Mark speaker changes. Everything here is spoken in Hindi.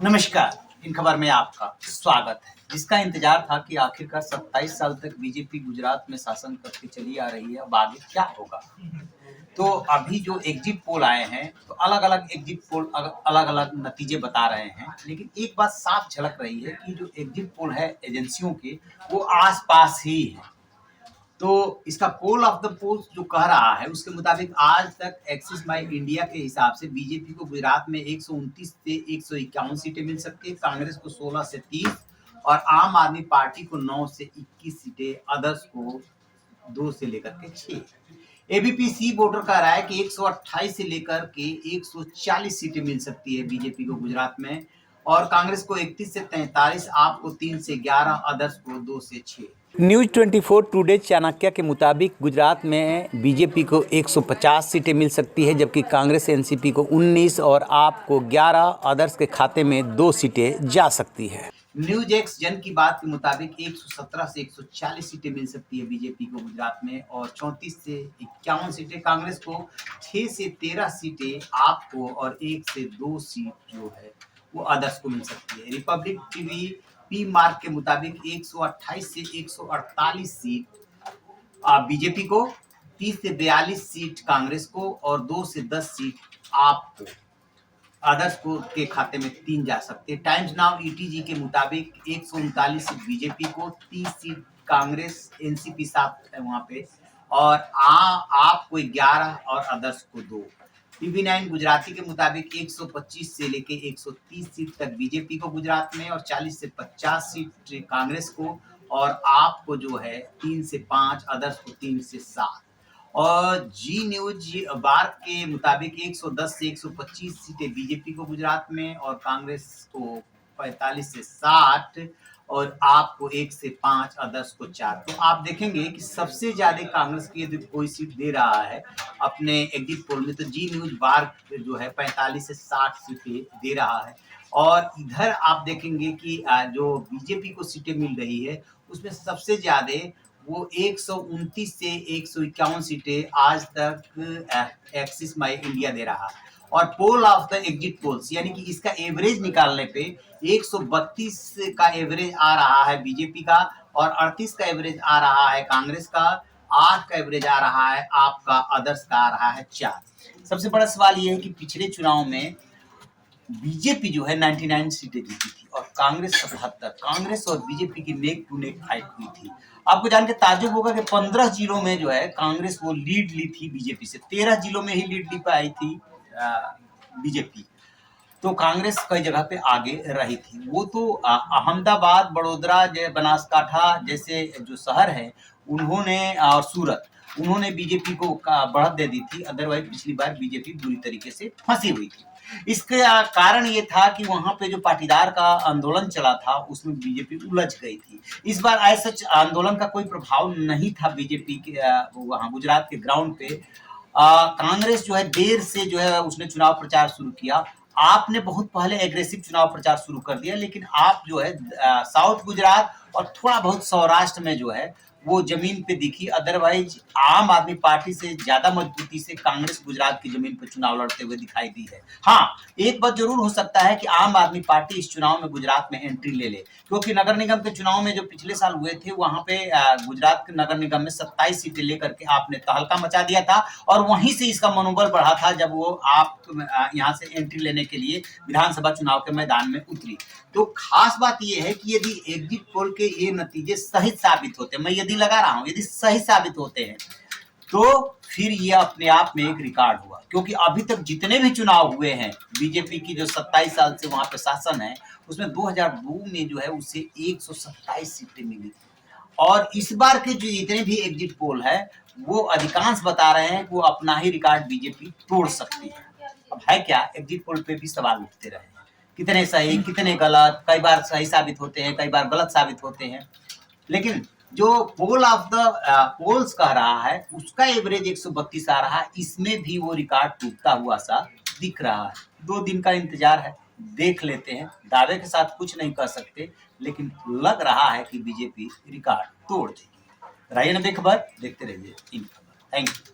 Speaker 1: नमस्कार। इन खबर में आपका स्वागत है। जिसका इंतजार था कि आखिरकार 27 साल तक बीजेपी गुजरात में शासन करके चली आ रही है, अब आगे क्या होगा। तो अभी जो एग्जिट पोल आए हैं, तो अलग अलग एग्जिट पोल अलग अलग नतीजे बता रहे हैं, लेकिन एक बात साफ झलक रही है कि जो एग्जिट पोल है एजेंसियों के, वो आसपास ही है। तो इसका पोल ऑफ द पोल्स जो कह रहा है, उसके मुताबिक आज तक एक्सिस माई इंडिया के हिसाब से बीजेपी को गुजरात में 129 से 151 सीटें मिल सकती है, कांग्रेस को 16 से 30 और आम आदमी पार्टी को 9 से 21 सीटें, अदर्स को 2 से लेकर के 6। एबीपी सी वोटर कह रहा है कि 128 से लेकर के 140 सीटें मिल सकती है बीजेपी को गुजरात में, और कांग्रेस को 31 से 43, आपको 3 से 11, अदर्स को 2 से 6।
Speaker 2: न्यूज़ 24 टुडे चाणक्य के मुताबिक गुजरात में बीजेपी को 150 सीटें मिल सकती है, जबकि कांग्रेस एनसीपी को 19 और आप को 11, अदर्स के खाते में 2 सीटें जा सकती है।
Speaker 1: न्यूज एक्स जन की बात के मुताबिक 117 से 140 सीटें मिल सकती है बीजेपी को गुजरात में, और 34 से 51 सीटें कांग्रेस को, 6 से 13 सीटें आपको, और 1 से 2 सीट जो है वो अदर्स को मिल सकती है। रिपब्लिक टीवी पी मार्क के मुताबिक 128 से 148 सीट बीजेपी को, 30 से 42 सीट कांग्रेस को, और 2 से 10 सीट आपको, अदर्स को के खाते में 3 जा सकते हैं। टाइम्स नाउ ईटीजी के मुताबिक 139 सीट बीजेपी को, 30 सीट कांग्रेस, एनसीपी 7 है वहां पे, और आपको 11 और अदर्स को 2। टीवी9 गुजराती के मुताबिक 125 से लेके 130 सीट तक बीजेपी को गुजरात में, और 40 से 50 सीट कांग्रेस को, और आपको जो है 3 से 5, अदर्स को 3 से 7। और जी न्यूज बार के मुताबिक 110 से 125 सीटें बीजेपी को गुजरात में, और कांग्रेस को 45 से 60, और आपको 1 से 5, अदर्स को 4। तो आप देखेंगे कि सबसे ज्यादा कांग्रेस की यदि कोई सीट दे रहा है अपने एग्जिट पोल में, तो जी न्यूज बार जो है 45 से 60 सीटें दे रहा है। और इधर आप देखेंगे कि जो बीजेपी को सीटें मिल रही है, उसमें सबसे ज्यादा वो 129 से 151 सीटें आज तक एक्सिस माई इंडिया दे रहा है। और poll of the exit polls यानी कि इसका एवरेज निकालने पे 132 का एवरेज आ रहा है बीजेपी का, और 38 का एवरेज आ रहा है कांग्रेस का, 8 का एवरेज आ रहा है आपका, अदर्स का आ रहा है 4। सबसे बड़ा सवाल ये है कि पिछले चुनाव में बीजेपी जो है 99 सीटें जीती थी, और कांग्रेस 77। कांग्रेस और बीजेपी की नेक टू नेक फाइट हुई थी। आपको जान के ताज्जुब होगा कि 15 जिलों में जो है कांग्रेस वो लीड ली थी बीजेपी से, 13 जिलों में ही लीड ली पाई थी बीजेपी। तो कांग्रेस कई जगह पे आगे रही थी। वो तो अहमदाबाद, बड़ोदरा, बनासकाठा जैसे जो शहर है उन्होंने, और सूरत, उन्होंने बीजेपी को बढ़त दे दी थी। अदरवाइज पिछली बार बीजेपी बुरी तरीके से फंसी हुई थी। इसका कारण ये था कि वहां पे जो पाटीदार का आंदोलन चला था उसमें बीजेपी उलझ गई थी। इस बार ऐसा आंदोलन का कोई प्रभाव नहीं था बीजेपी के वहां गुजरात के ग्राउंड पे। कांग्रेस जो है देर से जो है उसने चुनाव प्रचार शुरू किया। आपने बहुत पहले एग्रेसिव चुनाव प्रचार शुरू कर दिया, लेकिन आप जो है साउथ गुजरात और थोड़ा बहुत सौराष्ट्र में जो है वो जमीन पे दिखी। अदरवाइज आम आदमी पार्टी से ज्यादा मजबूती से कांग्रेस गुजरात की जमीन पर चुनाव लड़ते हुए दिखाई दी है। हाँ, एक बात जरूर हो सकता है कि आम आदमी पार्टी इस चुनाव में गुजरात में एंट्री ले ले, क्योंकि नगर निगम के चुनाव में जो पिछले साल हुए थे वहां पे गुजरात के नगर निगम में 27 सीटें लेकर के आपने तहलका मचा दिया था, और वहीं से इसका मनोबल बढ़ा था जब वो आप यहाँ से एंट्री लेने के लिए विधानसभा चुनाव के मैदान में उतरी। तो खास बात यह है कि यदि एग्जिट पोल के ये नतीजे सही साबित होते, मैं यदि लगा रहा हूं, यदि सही साबित होते हैं, तो फिर ये अपने आप में एक रिकॉर्ड हुआ। क्योंकि अभी तक जितने भी चुनाव हुए हैं बीजेपी की जो 27 साल से वहां पे शासन है, उसमें 2002 में जो है उसे 127 सीटें मिली थी। और इस बार के जो जितने भी एग्जिट पोल है वो अधिकांश बता रहे हैं कि वो अपना ही रिकॉर्ड बीजेपी तोड़ सकती है। अब है क्या, एग्जिट पोल पे भी सवाल उठते रहे, कितने सही कितने गलत, कई बार सही साबित होते हैं, कई बार गलत साबित होते हैं। लेकिन जो पोल ऑफ द पोल्स कह रहा है उसका एवरेज 132 आ रहा है, इसमें भी वो रिकॉर्ड टूटता हुआ सा दिख रहा है। 2 दिन का इंतजार है, देख लेते हैं। दावे के साथ कुछ नहीं कर सकते, लेकिन लग रहा है कि बीजेपी रिकॉर्ड तोड़ देगी। रहिए ना बेखबर, देखते रहिए इन खबर। Thank you.